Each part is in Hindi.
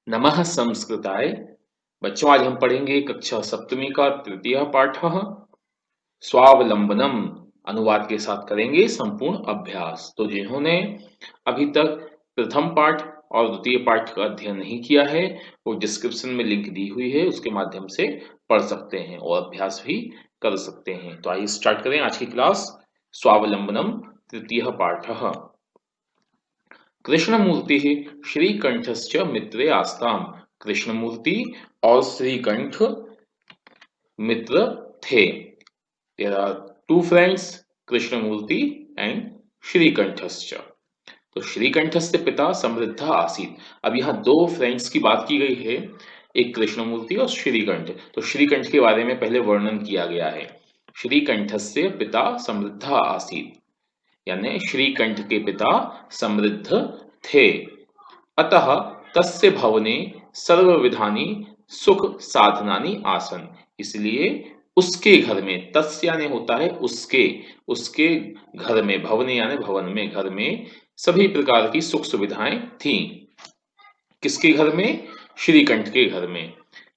नमः संस्कृताय। बच्चों, आज हम पढ़ेंगे कक्षा सप्तमी का तृतीय पाठ स्वावलंबनम। अनुवाद के साथ करेंगे संपूर्ण अभ्यास। तो जिन्होंने अभी तक प्रथम पाठ और द्वितीय पाठ का अध्ययन नहीं किया है वो डिस्क्रिप्शन में लिंक दी हुई है, उसके माध्यम से पढ़ सकते हैं और अभ्यास भी कर सकते हैं। तो आइए स्टार्ट करें आज की क्लास। स्वावलंबनम तृतीय पाठ। कृष्णमूर्ति श्रीकंठश्च मित्रे आस्ताम। कृष्णमूर्ति और श्रीकंठ मित्र थे। There are two friends, Krishnamurthy and श्रीकंठश्च। तो श्रीकंठस्य पिता समृद्ध आसीत। अब यहाँ दो फ्रेंड्स की बात की गई है, एक कृष्णमूर्ति और श्रीकंठ। तो श्रीकंठ के बारे में पहले वर्णन किया गया है। श्रीकंठस्य पिता समृद्ध आसीत, यानी श्रीकंठ के पिता समृद्ध थे। अतः तस्य भवने सर्वविधानि सुख साधनानि आसन। इसलिए उसके घर में, तस्य यानी होता है उसके, उसके घर में, भवने यानी भवन में, घर में सभी प्रकार की सुख सुविधाएं थीं। किसके घर में? श्रीकंठ के घर में।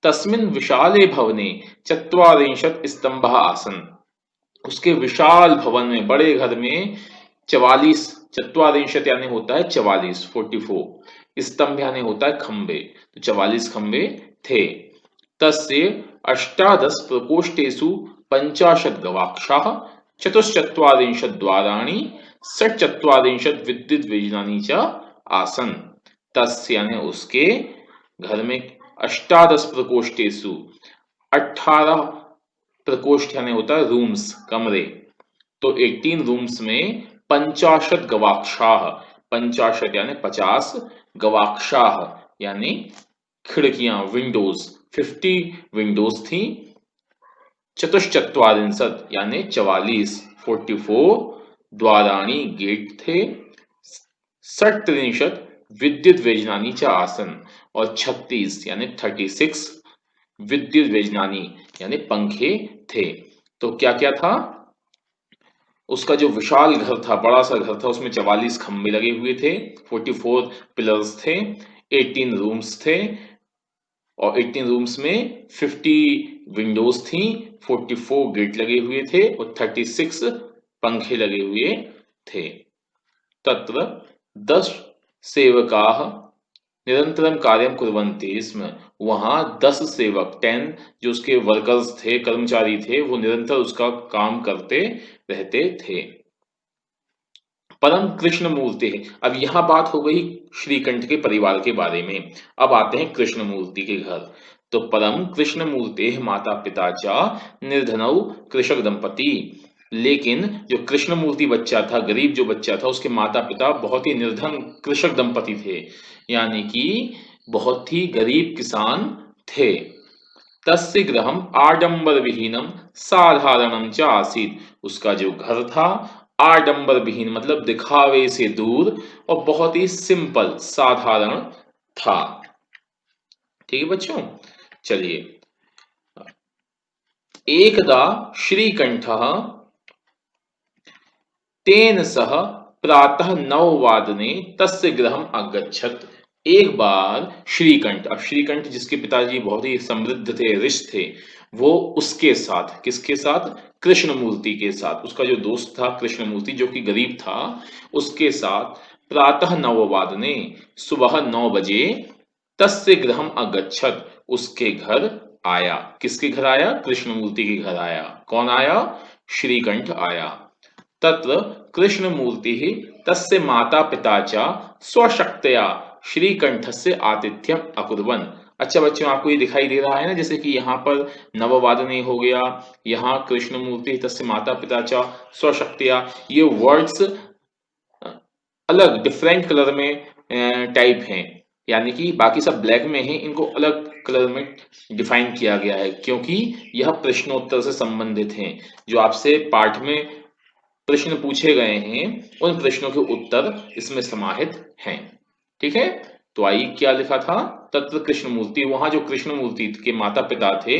तस्मिन् विशाले भवने चत्वारिंशत् स्तंभः आसन। उसके विशाल भवन में, बड़े घर में 44, चत्वारिंशत् यानी होता है 44, 44, स्तंभ यानी होता है खंबे, तो 44 खंबे थे। तस्य अष्टादश प्रकोष्ठेषु 50 गवाक्षाः चतुश्चत्वारिंशत् द्वाराणि षट्चत्वारिंशत् विद्युत व्यजनानि च आसन। तस्य यानी उसके घर में अष्टादश प्रकोष्ठेषु, 18 प्रकोष्ठ यानी होता है रूम्स, कमरे, तो 18 रूम्स में 50 गवाक्षाः, 50 यानी 50, गवाक्षाः यानी खिड़कियां, विंडोज, 50 विंडोज थी। चतुश्चत्वारिंशत् यानी 44, 44 द्वाराणी गेट थे। षट्त्रिंशत् विद्युत व्यजनानि च आसन, और 36 यानी 36 विद्युत व्यजनानि यानी पंखे थे। तो क्या क्या था? उसका जो विशाल घर था, बड़ा सा घर था, उसमें 44 खंबे लगे हुए थे, 44 पिलर्स थे, 18 रूम्स थे, और 18 रूम्स में 50 विंडोज थी, 44 गेट लगे हुए थे और 36 पंखे लगे हुए थे। तत्र 10 सेवकाः निरंतरम कार्यम कुर्वन्ति स्म। वहां 10 सेवक, 10 जो उसके वर्कर्स थे, कर्मचारी थे, वो निरंतर उसका काम करते रहते थे। परम कृष्ण मूर्ति है। अब यहां बात हो गई श्रीकंठ के परिवार के बारे में। अब आते हैं कृष्ण मूर्ति के घर। तो परम कृष्ण मूर्ति माता पिता चा निर्धनौ कृषक दंपति। लेकिन जो कृष्ण मूर्ति बच्चा था, गरीब जो बच्चा था, उसके माता पिता बहुत ही निर्धन कृषक दंपति थे, यानी कि बहुत ही गरीब किसान थे। तस्य गृहम आडंबर विहीनम साधारणम च आसीत। उसका जो घर था आडंबर विहीन मतलब दिखावे से दूर और बहुत ही सिंपल, साधारण था। ठीक है बच्चों, चलिए। एकदा श्रीकंठः तेन सह प्रातः 9 वादने तस्य गृहम अगच्छत्। एक बार श्रीकंठ, अब श्रीकंठ जिसके पिताजी बहुत ही समृद्ध थे, ऋष थे, वो उसके साथ, किसके साथ? कृष्णमूर्ति के साथ। उसका जो दोस्त था कृष्णमूर्ति, जो कि गरीब था, उसके साथ प्रातः 9 वादने, सुबह 9 बजे, तस्य गृहम अगच्छत्, उसके घर आया। किसके घर आया? कृष्णमूर्ति के घर आया। कौन आया? श्रीकंठ आया। तत्र कृष्णमूर्ति तस्य माता पिता च स्वशक्तया श्रीकंठस्य आतिथ्यम अकुर्वन्। अच्छा बच्चों, आपको ये दिखाई दे रहा है ना, जैसे कि यहाँ पर नववादने हो गया, यहाँ कृष्णमूर्ति तस्य माता पिता च स्वशक्तया, ये वर्ड्स अलग डिफरेंट कलर में टाइप हैं, यानी कि बाकी सब ब्लैक में है, इनको अलग कलर में डिफाइन किया गया है, क्योंकि यह प्रश्नोत्तर से संबंधित हैं। जो आपसे पाठ में प्रश्न पूछे गए हैं, उन प्रश्नों के उत्तर इसमें समाहित हैं। ठीक है, तो आइए क्या लिखा था? तत्र कृष्णमूर्ति, वहां जो कृष्णमूर्ति के माता पिता थे,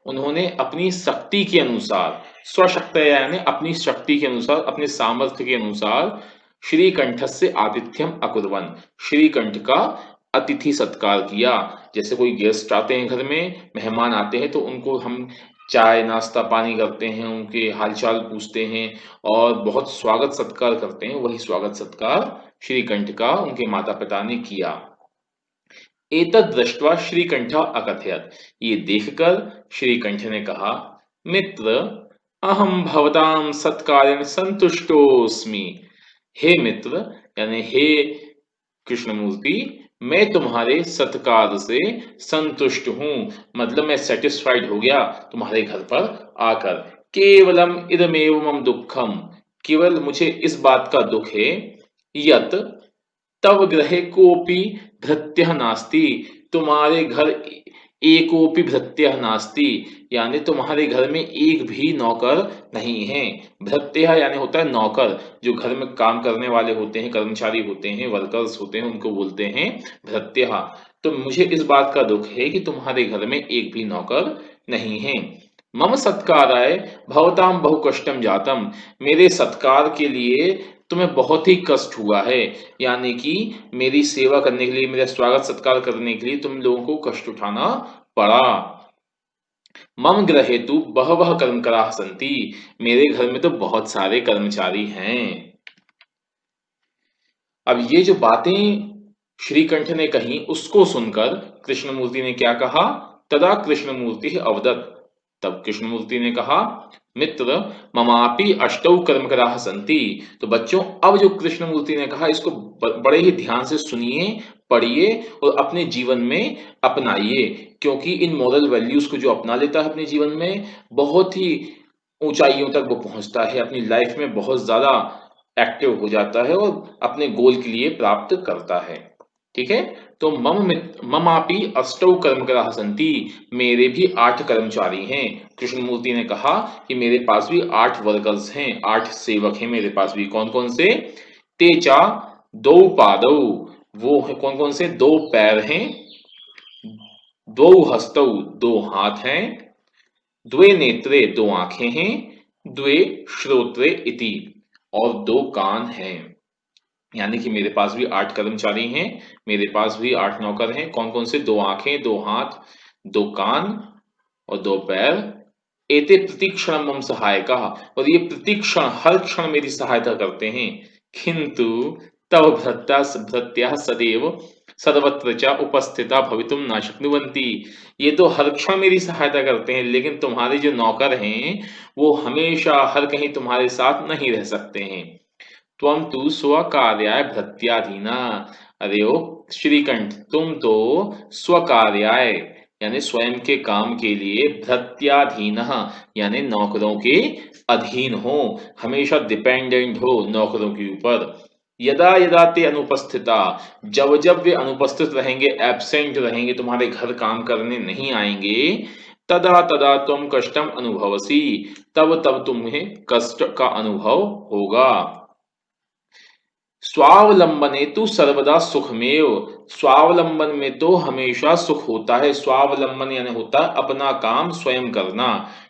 उन्होंने अपनी शक्ति के अनुसार, स्वशक्ति यानी अपनी शक्ति के अनुसार, अपने सामर्थ्य के अनुसार, श्रीकंठ से आतिथ्यम अकुर्वन, श्रीकंठ का अतिथि सत्कार किया। जैसे कोई गेस्ट आते हैं घर में, मेहमान आते हैं, तो उनको हम चाय नाश्ता पानी करते हैं, उनके हालचाल पूछते हैं और बहुत स्वागत सत्कार करते हैं। वही स्वागत सत्कार श्रीकंठ का उनके माता पिता ने किया। एतद् दृष्ट्वा श्रीकंठ अकथयत्, ये देखकर श्रीकंठ ने कहा, मित्र, अहम भवतां सत्कारेण संतुष्टोस्मि। हे मित्र, यानी हे कृष्णमूर्ति, मैं तुम्हारे सत्कार से संतुष्ट हूँ, मतलब मैं सेटिस्फाइड हो गया तुम्हारे घर पर आकर। केवलम इदमेव मम दुःखम, केवल मुझे इस बात का दुख है, यत तव गृहे कोऽपि भृत्यः नास्ति, तुम्हारे घर एकोपि भृत्यः नास्ति, यानी तुम्हारे घर में एक भी नौकर नहीं है। भृत्यः यानी होता है नौकर, जो घर में काम करने वाले होते हैं, कर्मचारी होते हैं, वर्कर्स होते हैं, उनको बोलते हैं भृत्यः। तो मुझे इस बात का दुख है कि तुम्हारे घर में एक भी नौकर नहीं है। मम सत्काराय भवतां बहु कष्टम जातम, मेरे सत्कार के लिए तुम्हें बहुत ही कष्ट हुआ है, यानी कि मेरी सेवा करने के लिए, मेरा स्वागत सत्कार करने के लिए तुम लोगों को कष्ट उठाना पड़ा। मम गृहे तु बहवः कर्मकराः सन्ति, मेरे घर में तो बहुत सारे कर्मचारी हैं। अब ये जो बातें श्रीकंठ ने कही, उसको सुनकर कृष्णमूर्ति ने क्या कहा, तदा कृष्णमूर्ति अवदत्, तब कृष्णमूर्ति ने कहा, मित्र, ममापि अष्टौ कर्मकराः सन्ति। तो बच्चों, अब जो कृष्णमूर्ति ने कहा, इसको बड़े ही ध्यान से सुनिए, पढ़िए और अपने जीवन में अपनाइए, क्योंकि इन मॉरल वैल्यूज को जो अपना लेता है अपने जीवन में, बहुत ही ऊंचाइयों तक वो पहुंचता है, अपनी लाइफ में बहुत ज्यादा एक्टिव हो जाता है और अपने गोल के लिए प्राप्त करता है। ठीक है, तो ममापि अष्टौ कर्मकराः सन्ति, मेरे भी 8 कर्मचारी हैं। कृष्णमूर्ति ने कहा कि मेरे पास भी 8 वर्कर्स हैं, 8 सेवक हैं मेरे पास भी। कौन कौन से? तेचा दो पादौ, वो है कौन कौन से? 2 पैर हैं, द्वौ हस्तौ, 2 हाथ हैं, द्वे नेत्रे, 2 आंखें हैं, द्वे श्रोत्रे इति, और 2 कान हैं। यानी कि मेरे पास भी 8 कर्मचारी हैं, मेरे पास भी 8 नौकर हैं। कौन कौन से? 2 आंखें, 2 हाथ, 2 कान और 2 पैर। एते प्रतिक्षण मम सहायकाः, और ये प्रतिक्षण, हर क्षण मेरी सहायता करते हैं। किंतु तव भृत्याः सदैव सर्वत्र च उपस्थिता भवितुं न शक्नुवन्ति, ये तो हर क्षण मेरी सहायता करते हैं, लेकिन तुम्हारे जो नौकर हैं वो हमेशा हर कहीं तुम्हारे साथ नहीं रह सकते हैं। त्वं तु स्वकार्याय भृत्याधीना, अरे ओ श्रीकंठ, तुम तो स्वकार्याय यानी स्वयं के काम के लिए भृत्याधीन यानी नौकरों के अधीन हो, हमेशा डिपेंडेंट हो नौकरों के ऊपर। यदा यदा ते अनुपस्थिता, जब जब वे अनुपस्थित रहेंगे, एब्सेंट रहेंगे, तुम्हारे घर काम करने नहीं आएंगे, तदा तदा तुम कष्टम अनुभवसी, तब तब तुम्हें कष्ट का अनुभव होगा। स्वावलंबने तो सर्वदा सुखमेव, स्वावलंबन में तो हमेशा सुख होता है। स्वावलंबन यानी होता है अपना काम स्वयं करना।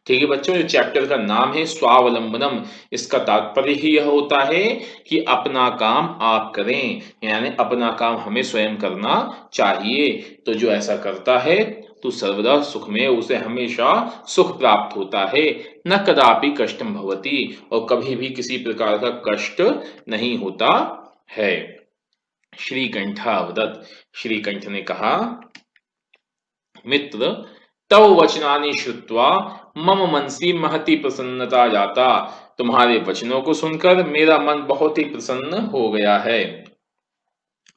ठीक है बच्चों, जो चैप्टर का नाम है स्वावलंबनम, इसका तात्पर्य ही यह होता है कि अपना काम आप करें, यानी अपना काम हमें स्वयं करना चाहिए। तो जो ऐसा करता है तो सर्वदा सुख में, उसे हमेशा सुख प्राप्त होता है। न कदापि कष्टम भवति, और कभी भी किसी प्रकार का कष्ट नहीं होता है। श्रीकंठावदत्, श्रीकंठ ने कहा, मित्र, तव वचनानि श्रुत्वा मम मनसि महती प्रसन्नता जाता, तुम्हारे वचनों को सुनकर मेरा मन बहुत ही प्रसन्न हो गया है।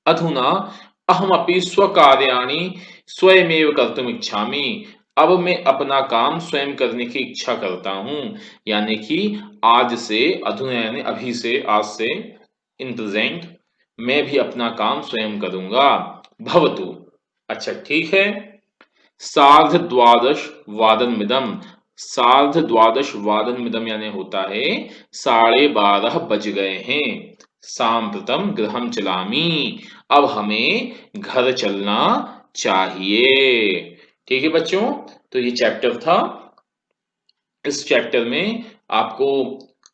अधुना अहमपि स्वकार्याणि स्वयमेव कर्तुम इच्छामि, अब मैं अपना काम स्वयं करने की इच्छा करता हूं। यानी कि आज से, अधुना यानी अभी से, आज से, इन प्रेजेंट, मैं भी अपना काम स्वयं करूंगा। भवतु, अच्छा ठीक है। सार्ध द्वादश वादन मिदम, सार्ध द्वादश वादन मिदम यानी होता है 12:30 बज गए हैं। सांप्रतम गृहम चलामी, अब हमें घर चलना चाहिए। ठीक है बच्चों, तो ये चैप्टर था। इस चैप्टर में आपको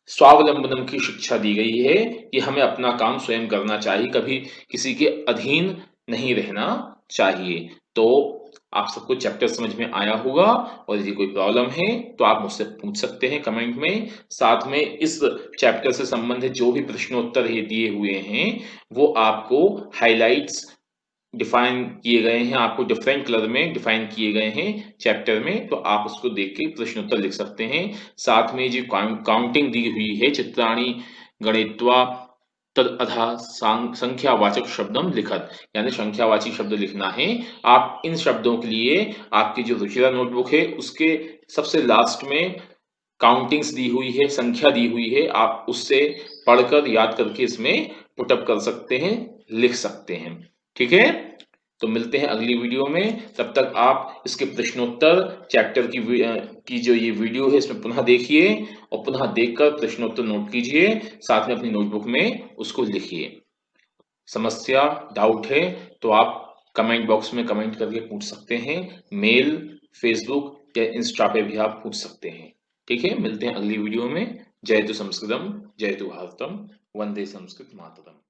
स्वावलंबन की शिक्षा दी गई है कि हमें अपना काम स्वयं करना चाहिए, कभी किसी के अधीन नहीं रहना चाहिए। तो आप सबको चैप्टर समझ में आया होगा, और यदि कोई प्रॉब्लम है तो आप मुझसे पूछ सकते हैं कमेंट में। साथ में इस चैप्टर से संबंधित जो भी प्रश्नोत्तर ये दिए हुए हैं वो आपको हाइलाइट्स डिफाइन किए गए हैं, आपको डिफरेंट कलर में डिफाइन किए गए हैं चैप्टर में, तो आप उसको देख के प्रश्नोत्तर लिख सकते हैं। साथ में जो काउंटिंग दी हुई है, चित्राणी गणित्वा तद अधा संख्यावाचक शब्दम लिखत, यानी संख्यावाची शब्द लिखना है। आप इन शब्दों के लिए आपकी जो रुचिरा नोटबुक है उसके सबसे लास्ट में काउंटिंग्स दी हुई है, संख्या दी हुई है, आप उससे पढ़कर याद करके इसमें पुटअप कर सकते हैं, लिख सकते हैं। ठीक है, तो मिलते हैं अगली वीडियो में। तब तक आप इसके प्रश्नोत्तर चैप्टर की जो ये वीडियो है इसमें पुनः देखिए, और पुनः देखकर प्रश्नोत्तर नोट कीजिए, साथ में अपनी नोटबुक में उसको लिखिए। समस्या डाउट है तो आप कमेंट बॉक्स में कमेंट करके पूछ सकते हैं, मेल, फेसबुक या इंस्टा पे भी आप पूछ सकते हैं। ठीक है, मिलते हैं अगली वीडियो में। जय तु संस्कृतम, जय तु भारतम, वंदे संस्कृत मातरम।